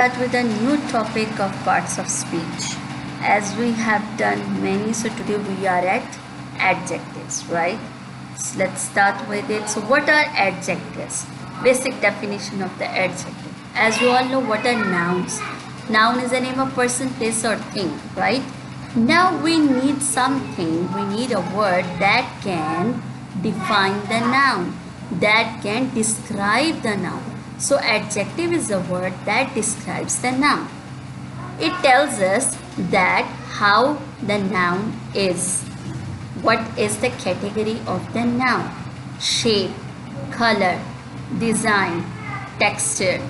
start with a new topic of parts of speech. As we have done many, so today we are at adjectives, right? So let's start with it. So what are adjectives? Basic definition of the adjective. As you all know, what are nouns? Noun is the name of person, place or thing, right? Now we need something, we need a word that can define the noun, that can describe the noun. So adjective is a word that describes the noun. It tells us that how the noun is. What is the category of the noun? Shape, color, design, texture.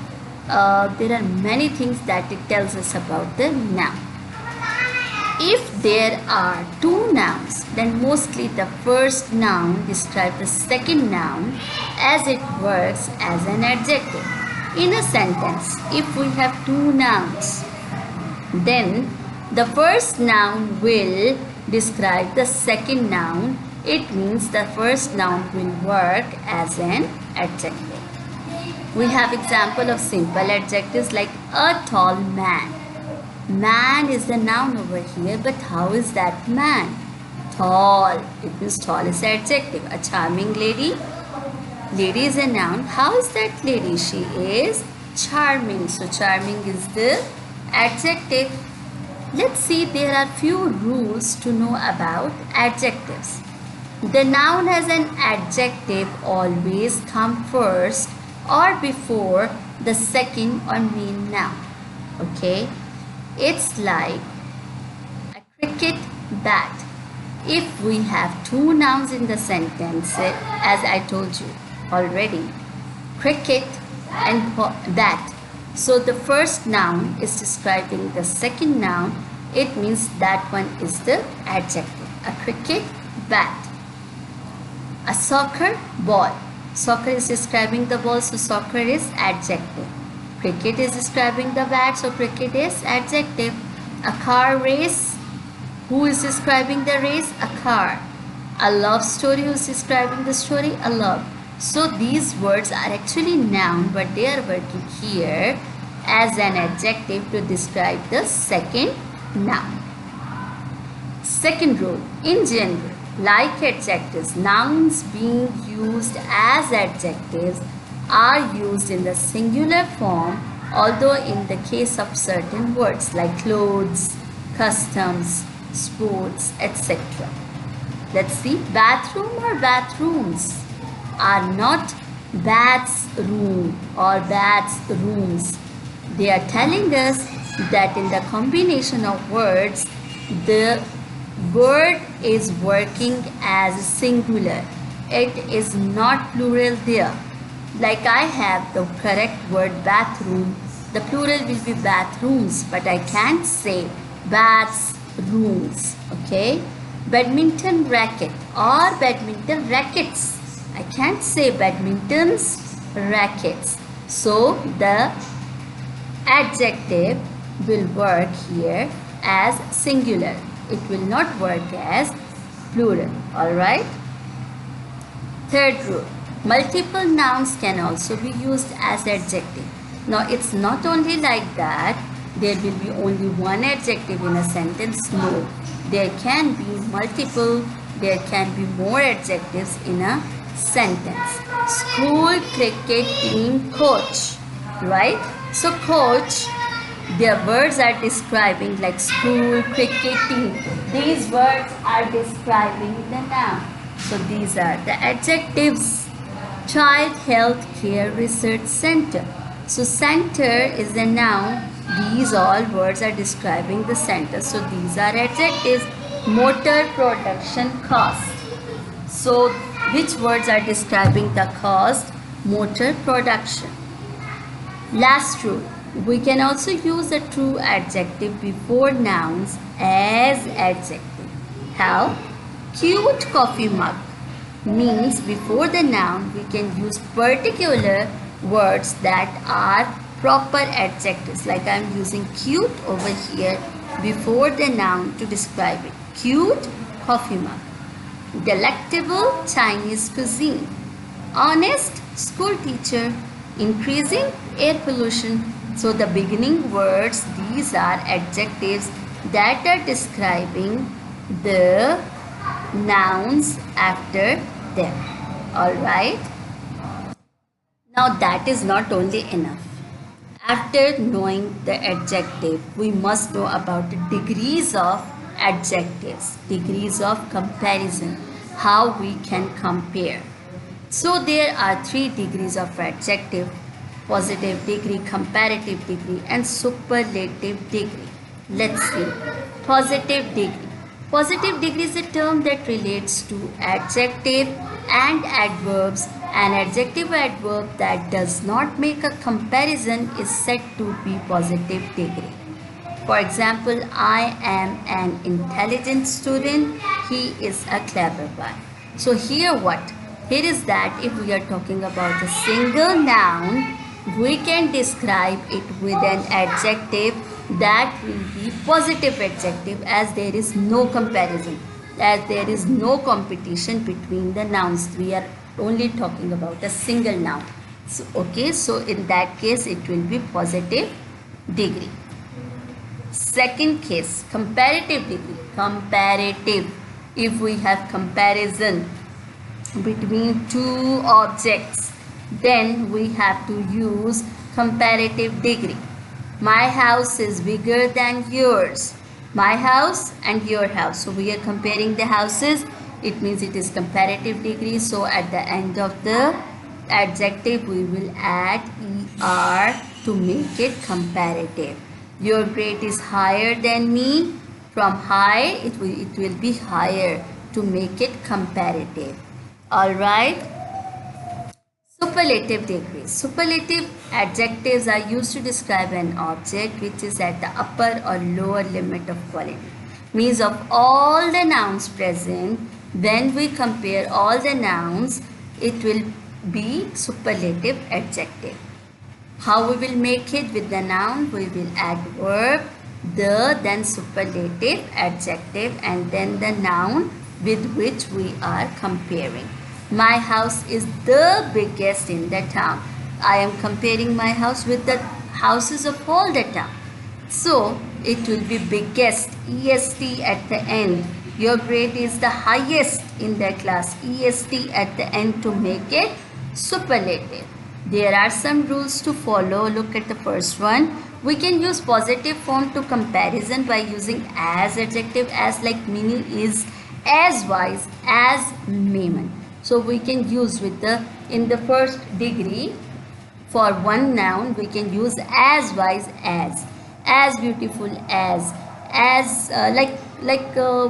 There are many things that it tells us about the noun. If there are two nouns, then mostly the first noun describes the second noun as it works as an adjective. In a sentence, if we have two nouns, then the first noun will describe the second noun. It means the first noun will work as an adjective. We have example of simple adjectives like a tall man. Man is the noun over here, but how is that man? Tall. It means tall is adjective. A charming lady. Lady is a noun. How is that lady? She is charming. So charming is the adjective. Let's see, there are few rules to know about adjectives. The noun as an adjective always come first or before the second or main noun. Okay? It's like a cricket bat. If we have two nouns in the sentence, as I told you already, cricket and bat. So the first noun is describing the second noun. It means that one is the adjective. A cricket bat. A soccer ball. Soccer is describing the ball, so soccer is adjective. Cricket is describing the bat, so cricket is adjective. A car race. Who is describing the race? A car. A love story. Who is describing the story? A love. So these words are actually noun, but they are working here as an adjective to describe the second noun. Second rule, in general, like adjectives, nouns being used as adjectives are used in the singular form, although in the case of certain words like clothes, customs, sports, etc. Let's see, bathroom or bathrooms are not bats room or bats rooms. They are telling us that in the combination of words, the word is working as singular. It is not plural there. Like I have the correct word bathroom, the plural will be bathrooms, but I can't say bats rooms. Okay? Badminton racket or badminton rackets. I can't say badmintons, rackets. So the adjective will work here as singular. It will not work as plural. Alright? Third rule. Multiple nouns can also be used as adjective. Now it's not only like that. There will be only one adjective in a sentence. No. There can be multiple. There can be more adjectives in a sentence. School cricket team coach, right? So coach, their words are describing like school cricket team. These words are describing the noun. So these are the adjectives. Child Health Care Research Center. So center is the noun. These all words are describing the center. So these are adjectives. Motor production cost. So which words are describing the cost? Motor production. Last rule. We can also use a true adjective before nouns as adjective. How? Cute coffee mug means before the noun we can use particular words that are proper adjectives. Like I am using cute over here before the noun to describe it. Cute coffee mug. Delectable Chinese cuisine. Honest school teacher. Increasing air pollution. So the beginning words, these are adjectives that are describing the nouns after them. Alright. Now that is not only enough. After knowing the adjective, we must know about the degrees of adjectives, degrees of comparison, how we can compare. So there are 3 degrees of adjective: positive degree, comparative degree, and superlative degree. Let's see. Positive degree. Positive degree is a term that relates to adjective and adverbs. An adjective adverb that does not make a comparison is said to be positive degree. For example, I am an intelligent student. He is a clever one. So here what? Here is that if we are talking about a single noun, we can describe it with an adjective that will be positive adjective, as there is no comparison, as there is no competition between the nouns. We are only talking about a single noun. So, okay, so in that case it will be positive degree. Second case, comparative degree. Comparative. If we have comparison between 2 objects, then we have to use comparative degree. My house is bigger than yours. My house and your house. So we are comparing the houses. It means it is comparative degree. So at the end of the adjective, we will add er to make it comparative. Your grade is higher than me. From high, it will be higher to make it comparative. Alright. Superlative degree. Superlative adjectives are used to describe an object which is at the upper or lower limit of quality. Means of all the nouns present, when we compare all the nouns, it will be superlative adjective. How we will make it? With the noun, we will add verb, the, then superlative adjective, and then the noun with which we are comparing. My house is the biggest in the town. I am comparing my house with the houses of all the town. So it will be biggest, est at the end. Your grade is the highest in the class, est at the end to make it superlative. There are some rules to follow. Look at the first one. We can use positive form to comparison by using as adjective, as like meaning is, as wise, as Maiman. So we can use with the, in the first degree, for one noun we can use as wise, as beautiful, as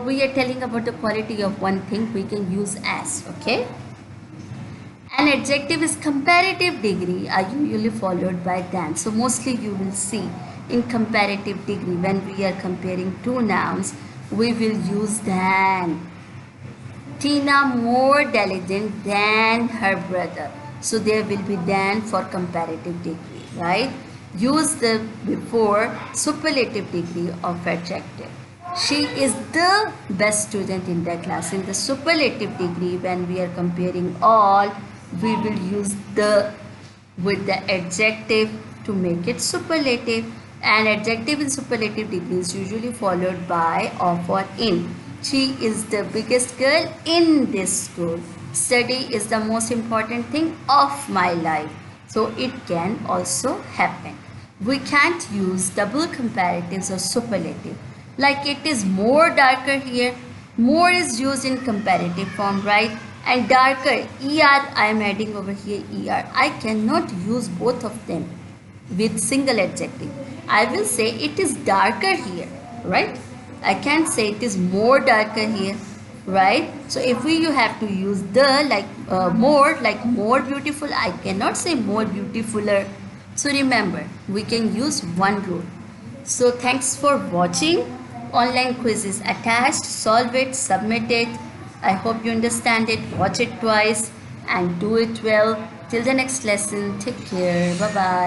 we are telling about the quality of one thing, we can use as. Okay. An adjective is comparative degree are usually followed by than. So mostly you will see in comparative degree, when we are comparing 2 nouns, we will use than. Tina more diligent than her brother. So there will be than for comparative degree, right? Use the before superlative degree of adjective. She is the best student in the class. In the superlative degree, when we are comparing all, we will use the with the adjective to make it superlative. An adjective in superlative degree is usually followed by of or in. She is the biggest girl in this school. Study is the most important thing of my life. So it can also happen. We can't use double comparatives or superlative. Like it is more darker here. More is used in comparative form, right? And darker, er, I am adding over here er. I cannot use both of them with single adjective. I will say it is darker here, right? I can't say it is more darker here, right? So if you have to use the, like more beautiful, I cannot say more beautifuler. So remember, we can use one rule. So thanks for watching. Online quiz is attached. Solve it, submit it. I hope you understand it. Watch it twice and do it well. Till the next lesson, take care. Bye-bye.